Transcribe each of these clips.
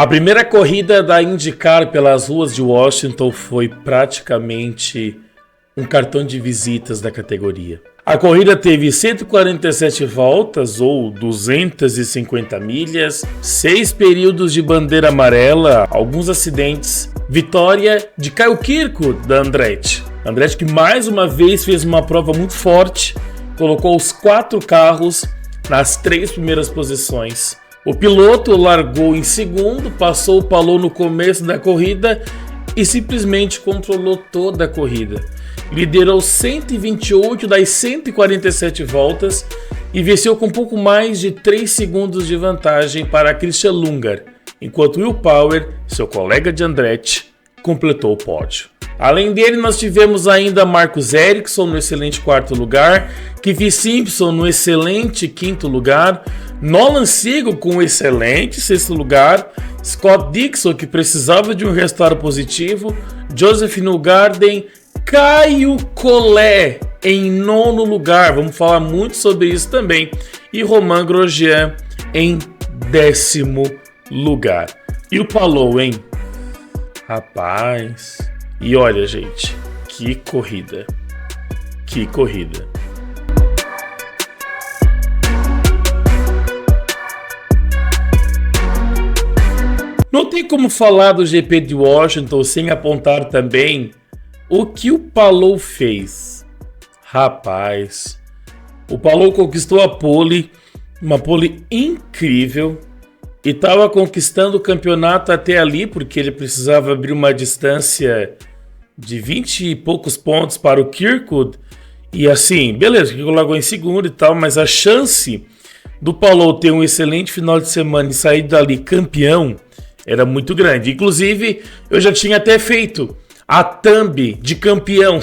A primeira corrida da IndyCar pelas ruas de Washington foi praticamente um cartão de visitas da categoria. A corrida teve 147 voltas ou 250 milhas, 6 períodos de bandeira amarela, alguns acidentes, vitória de Kyle Kirkwood da Andretti. Andretti que mais uma vez fez uma prova muito forte, colocou os 4 carros nas 3 primeiras posições. O piloto largou em segundo, passou o Palou no começo da corrida e simplesmente controlou toda a corrida. Liderou 128 das 147 voltas e venceu com um pouco mais de 3 segundos de vantagem para Christian Lundgaard, enquanto Will Power, seu colega de Andretti, completou o pódio. Além dele, nós tivemos ainda Marcus Ericsson no excelente 4º lugar, Keith Simpson no excelente 5º lugar, Nolan Siegel com um excelente 6º lugar, Scott Dixon, que precisava de um resultado positivo, Joseph Newgarden, Caio Collet em 9º lugar, vamos falar muito sobre isso também, e Romain Grosjean em 10º lugar. E o Palou, hein? Rapaz... E olha, gente, que corrida, que corrida. Não tem como falar do GP de Washington sem apontar também o que o Palou fez. Rapaz, o Palou conquistou a pole, uma pole incrível. E estava conquistando o campeonato até ali, porque ele precisava abrir uma distância de 20 e poucos pontos para o Kirkwood. E assim, beleza, o Kirkwood largou em segundo e tal, mas a chance do Palou ter um excelente final de semana e sair dali campeão era muito grande. Inclusive, eu já tinha até feito a thumb de campeão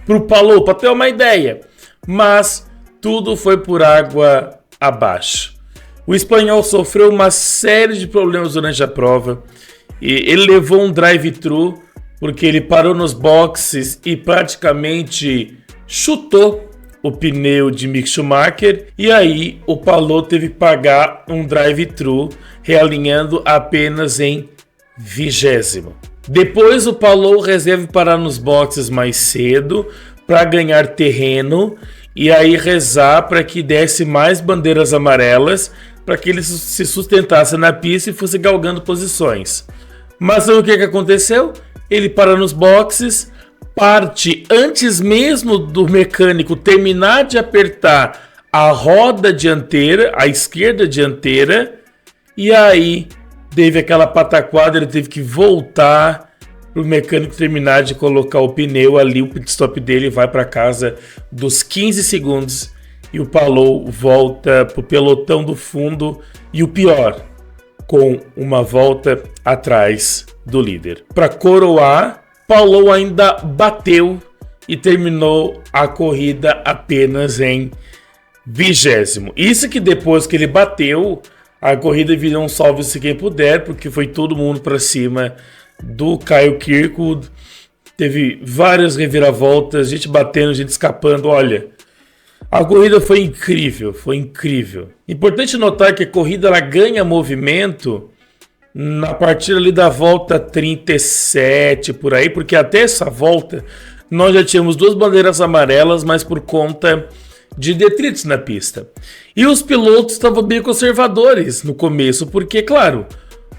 para o Palou, para ter uma ideia. Mas tudo foi por água abaixo. O espanhol sofreu uma série de problemas durante a prova. E ele levou um drive-thru porque ele parou nos boxes e praticamente chutou o pneu de Mick Schumacher. E aí o Palou teve que pagar um drive-thru, realinhando apenas em 20º. Depois o Palou resolve parar nos boxes mais cedo para ganhar terreno e aí rezar para que desse mais bandeiras amarelas para que ele se sustentasse na pista e fosse galgando posições. Mas o que aconteceu? Ele para nos boxes, parte antes mesmo do mecânico terminar de apertar a roda dianteira, a esquerda dianteira, e aí teve aquela pataquada, ele teve que voltar para o mecânico terminar de colocar o pneu ali, o pit stop dele vai para casa dos 15 segundos e o Palou volta para o pelotão do fundo e o pior, com uma volta atrás do líder. Para coroar, Palou ainda bateu e terminou a corrida apenas em 20º. Isso que depois que ele bateu, a corrida virou um salve-se quem puder, porque foi todo mundo para cima do Kyle Kirkwood. Teve várias reviravoltas, gente batendo, gente escapando. Olha, a corrida foi incrível, foi incrível. Importante notar que a corrida ela ganha movimento na partir ali da volta 37, por aí, porque até essa volta nós já tínhamos 2 bandeiras amarelas, mas por conta de detritos na pista. E os pilotos estavam bem conservadores no começo, porque, claro,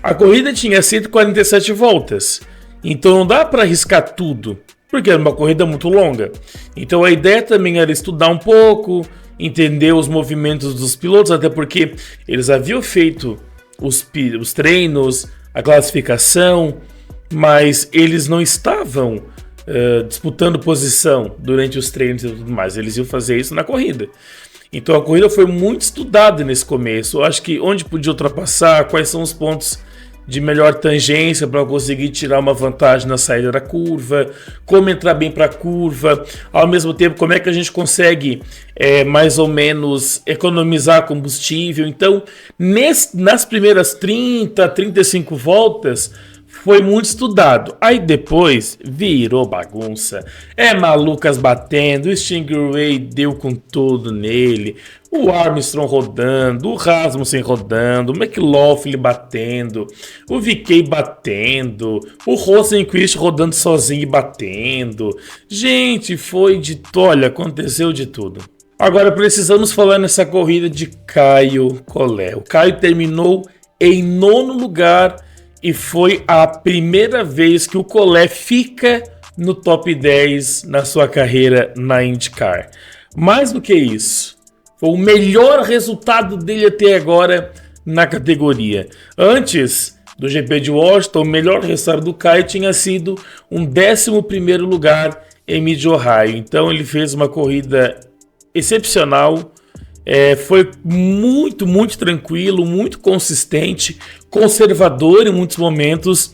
a corrida tinha 147 voltas, então não dá para arriscar tudo, porque era uma corrida muito longa. Então a ideia também era estudar um pouco, entender os movimentos dos pilotos, até porque eles haviam feito os treinos, a classificação, mas eles não estavam disputando posição durante os treinos e tudo mais. Eles iam fazer isso na corrida. Então a corrida foi muito estudada nesse começo. Eu acho que onde podia ultrapassar, quais são os pontos de melhor tangência para conseguir tirar uma vantagem na saída da curva, como entrar bem para a curva, ao mesmo tempo como é que a gente consegue mais ou menos economizar combustível. Então, nas primeiras 30, 35 voltas, foi muito estudado. Aí depois virou bagunça. Malucas batendo, o Stingray deu com tudo nele, O Armstrong rodando, o Rasmussen rodando, o McLaughlin batendo, o VK batendo, o Rosenqvist rodando sozinho e batendo. Gente, olha, aconteceu de tudo. Agora precisamos falar nessa corrida de Caio Collet. O Caio terminou em 9º lugar e foi a primeira vez que o Collet fica no top 10 na sua carreira na IndyCar. Mais do que isso, foi o melhor resultado dele até agora na categoria. Antes do GP de Washington, o melhor resultado do Caio tinha sido um 11º lugar em Mid-Ohio. Então ele fez uma corrida excepcional. Foi muito, muito tranquilo, muito consistente, conservador em muitos momentos,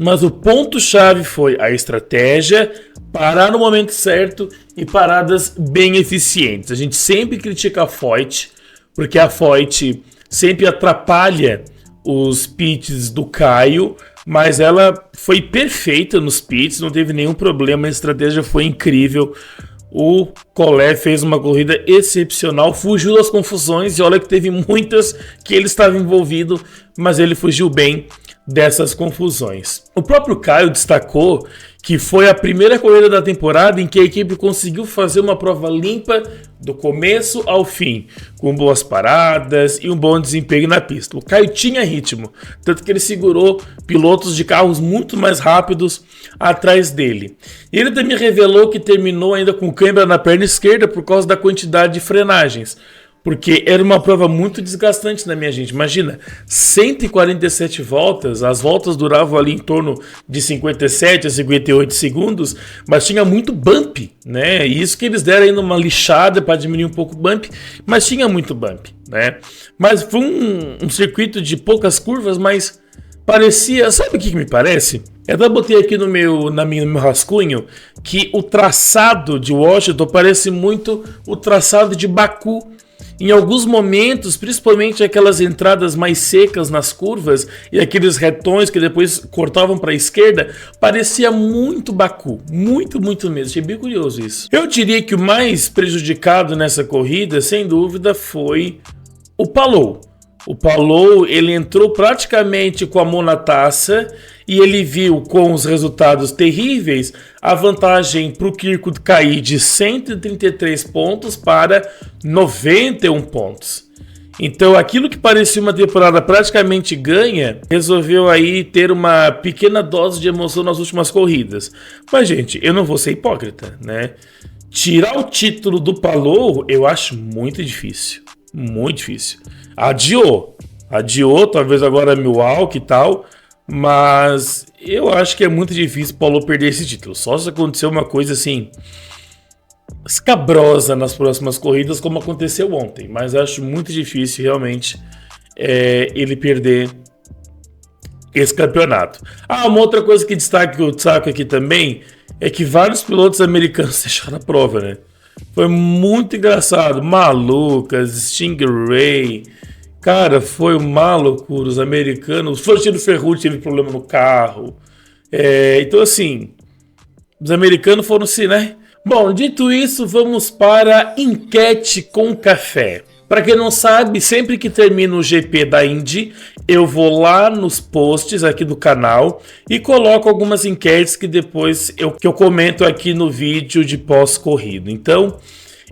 mas o ponto-chave foi a estratégia, parar no momento certo e paradas bem eficientes. A gente sempre critica a Foyt, porque a Foyt sempre atrapalha os pits do Caio, mas ela foi perfeita nos pits, não teve nenhum problema, a estratégia foi incrível. O Collet fez uma corrida excepcional, fugiu das confusões e olha que teve muitas que ele estava envolvido, mas ele fugiu bem dessas confusões. O próprio Caio destacou que foi a primeira corrida da temporada em que a equipe conseguiu fazer uma prova limpa do começo ao fim, com boas paradas e um bom desempenho na pista. O Caio tinha ritmo, tanto que ele segurou pilotos de carros muito mais rápidos atrás dele. Ele também revelou que terminou ainda com câimbra na perna esquerda por causa da quantidade de frenagens, porque era uma prova muito desgastante, né, minha gente? Imagina, 147 voltas, as voltas duravam ali em torno de 57 a 58 segundos, mas tinha muito bump, né? E isso que eles deram ainda uma lixada para diminuir um pouco o bump, mas tinha muito bump, né? Mas foi um circuito de poucas curvas, mas parecia... Sabe o que me parece? Eu até botei aqui no meu rascunho que o traçado de Washington parece muito o traçado de Baku. Em alguns momentos, principalmente aquelas entradas mais secas nas curvas e aqueles retões que depois cortavam para a esquerda, parecia muito Baku, muito mesmo. Achei bem curioso isso. Eu diria que o mais prejudicado nessa corrida, sem dúvida, foi o Palou. O Palou, ele entrou praticamente com a mão na taça e ele viu com os resultados terríveis a vantagem para o Kirkwood cair de 133 pontos para 91 pontos. Então aquilo que parecia uma temporada praticamente ganha, resolveu aí ter uma pequena dose de emoção nas últimas corridas. Mas gente, eu não vou ser hipócrita, né? Tirar o título do Palou eu acho muito difícil. Muito difícil. Adiou, talvez agora Milwaukee e tal, mas eu acho que é muito difícil o Palou perder esse título. Só se acontecer uma coisa assim escabrosa nas próximas corridas, como aconteceu ontem. Mas eu acho muito difícil realmente ele perder esse campeonato. Uma outra coisa que eu destaco aqui também é que vários pilotos americanos deixaram a prova, né? Foi muito engraçado. Malucas, Stingray. Cara, foi uma loucura. Os americanos. O Florentino Ferrucci teve problema no carro. Então, assim, os americanos foram assim, né? Bom, dito isso, vamos para a enquete com café. Para quem não sabe, sempre que termina o GP da Indy, eu vou lá nos posts aqui do canal e coloco algumas enquetes que depois eu comento aqui no vídeo de pós-corrida. Então,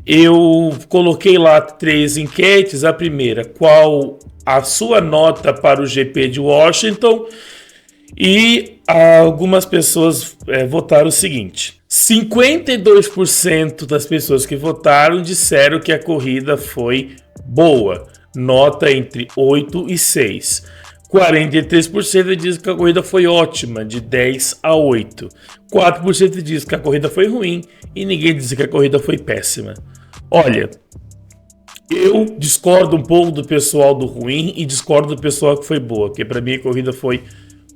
eu coloquei lá 3 enquetes. A primeira, qual a sua nota para o GP de Washington? E algumas pessoas votaram o seguinte: 52% das pessoas que votaram disseram que a corrida foi boa, nota entre 8 e 6. 43% diz que a corrida foi ótima, de 10 a 8. 4% diz que a corrida foi ruim e ninguém diz que a corrida foi péssima. Olha, eu discordo um pouco do pessoal do ruim e discordo do pessoal que foi boa, porque para mim a corrida foi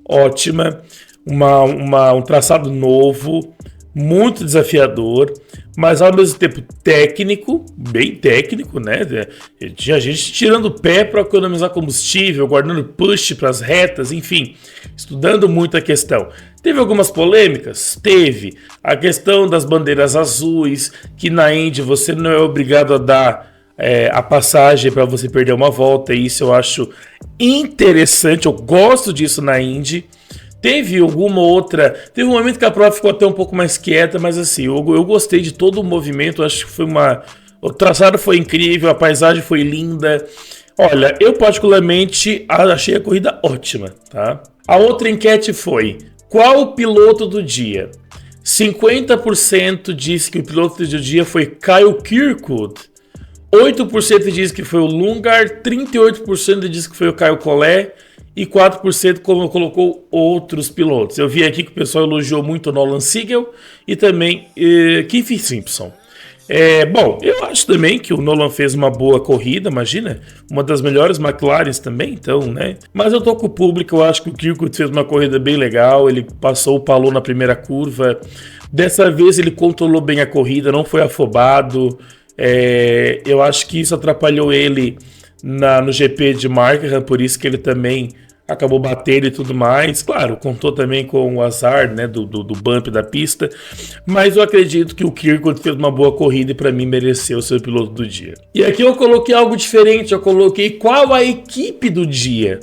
ótima, um traçado novo, muito desafiador, mas ao mesmo tempo técnico, bem técnico, né? Tinha gente tirando o pé para economizar combustível, guardando push para as retas, enfim, estudando muito a questão. Teve algumas polêmicas? Teve. A questão das bandeiras azuis, que na Indy você não é obrigado a dar a passagem para você perder uma volta, e isso eu acho interessante, eu gosto disso na Indy. Teve alguma outra... Teve um momento que a prova ficou até um pouco mais quieta, mas assim, eu gostei de todo o movimento, acho que foi o traçado foi incrível, a paisagem foi linda. Olha, eu particularmente achei a corrida ótima, tá? A outra enquete foi: qual o piloto do dia? 50% disse que o piloto do dia foi Kyle Kirkwood, 8% diz que foi o Lundgaard, 38% diz que foi o Caio Collet e 4% colocou outros pilotos. Eu vi aqui que o pessoal elogiou muito o Nolan Siegel e também Keith Simpson. Bom, eu acho também que o Nolan fez uma boa corrida, imagina, uma das melhores McLarens também, então, né? Mas eu tô com o público, eu acho que o Kirkwood fez uma corrida bem legal, ele passou o Palou na primeira curva, dessa vez ele controlou bem a corrida, não foi afobado. Eu acho que isso atrapalhou ele no GP de Markham, por isso que ele também acabou batendo e tudo mais. Claro, contou também com o azar, né, do bump da pista, mas eu acredito que o Kirkwood fez uma boa corrida e para mim mereceu ser o piloto do dia. E aqui eu coloquei algo diferente, eu coloquei qual a equipe do dia.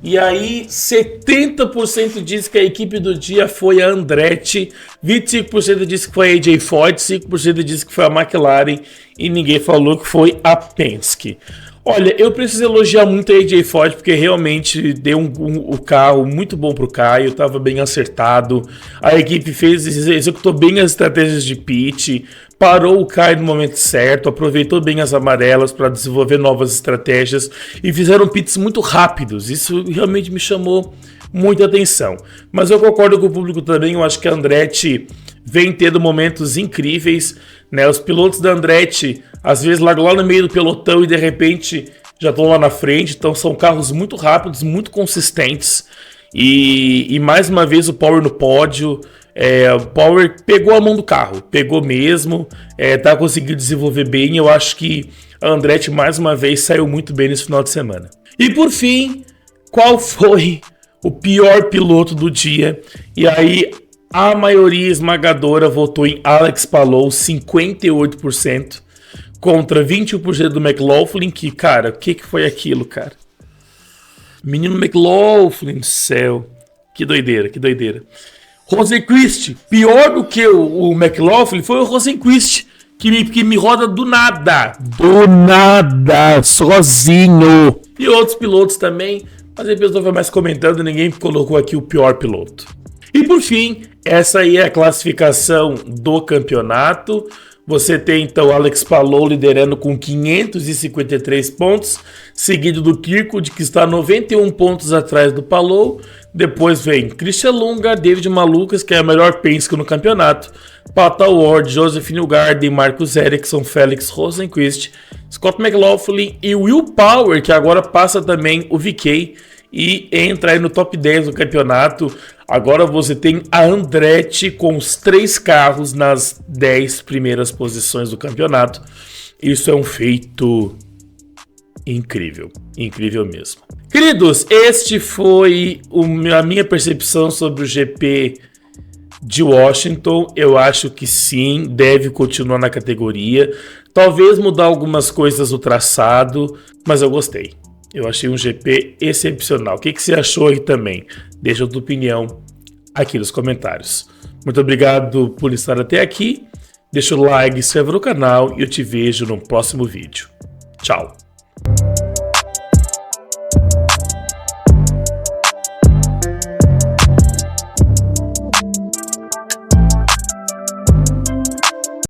E aí 70% diz que a equipe do dia foi a Andretti, 25% diz que foi a AJ Foyt, 5% diz que foi a McLaren e ninguém falou que foi a Penske. Olha, eu preciso elogiar muito a AJ Foyt porque realmente deu o carro muito bom para o Caio, estava bem acertado, a equipe executou bem as estratégias de pit, parou o Caio no momento certo, aproveitou bem as amarelas para desenvolver novas estratégias e fizeram pits muito rápidos. Isso realmente me chamou muita atenção. Mas eu concordo com o público também, eu acho que a Andretti vem tendo momentos incríveis, né? Os pilotos da Andretti, às vezes largam lá no meio do pelotão e de repente já estão lá na frente, então são carros muito rápidos, muito consistentes. E mais uma vez o Power no pódio. O Power pegou a mão do carro, pegou mesmo, tá conseguindo desenvolver bem. Eu acho que a Andretti mais uma vez saiu muito bem nesse final de semana. E por fim, qual foi o pior piloto do dia? E aí a maioria esmagadora votou em Alex Palou, 58%, contra 21% do McLaughlin, que, cara, o que foi aquilo, cara? Menino McLaughlin do céu, que doideira, que doideira. Rosenquist, pior do que o McLaughlin foi o Rosenquist, que me roda do nada, sozinho. E outros pilotos também, mas a pessoa foi mais comentando, ninguém colocou aqui o pior piloto. E por fim, essa aí é a classificação do campeonato. Você tem então Alex Palou liderando com 553 pontos, seguido do Kirkwood, que está 91 pontos atrás do Palou. Depois vem Christian Lundgaard, David Malukas, que é a melhor Penske no campeonato, Pato O'Ward, Joseph Newgarden, Marcus Ericsson, Felix Rosenquist, Scott McLaughlin e Will Power, que agora passa também o VK e entra aí no top 10 do campeonato. Agora você tem a Andretti com os 3 carros nas 10 primeiras posições do campeonato. Isso é um feito incrível, incrível mesmo. Queridos, este foi a minha percepção sobre o GP de Washington. Eu acho que sim, deve continuar na categoria. Talvez mudar algumas coisas no traçado, mas eu gostei. Eu achei um GP excepcional. O que você achou aí também? Deixa a tua opinião aqui nos comentários. Muito obrigado por estar até aqui. Deixa o like, se inscreva no canal e eu te vejo no próximo vídeo. Tchau!